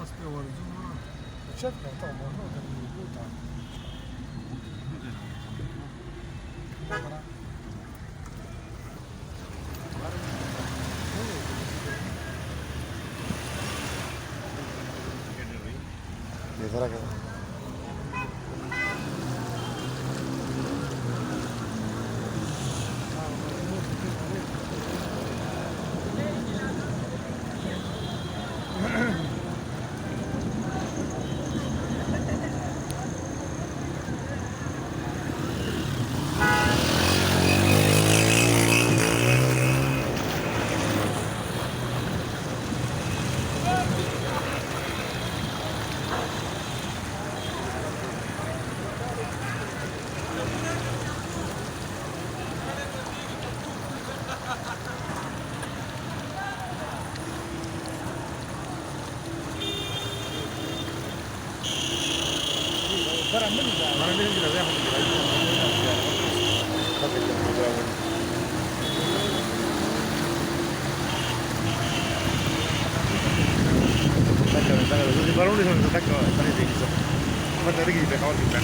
spievo azzurro. Certo, Tomo, no, che mi butta. Sarà che... I baloni sono attaccati, guarda, righi per oggi per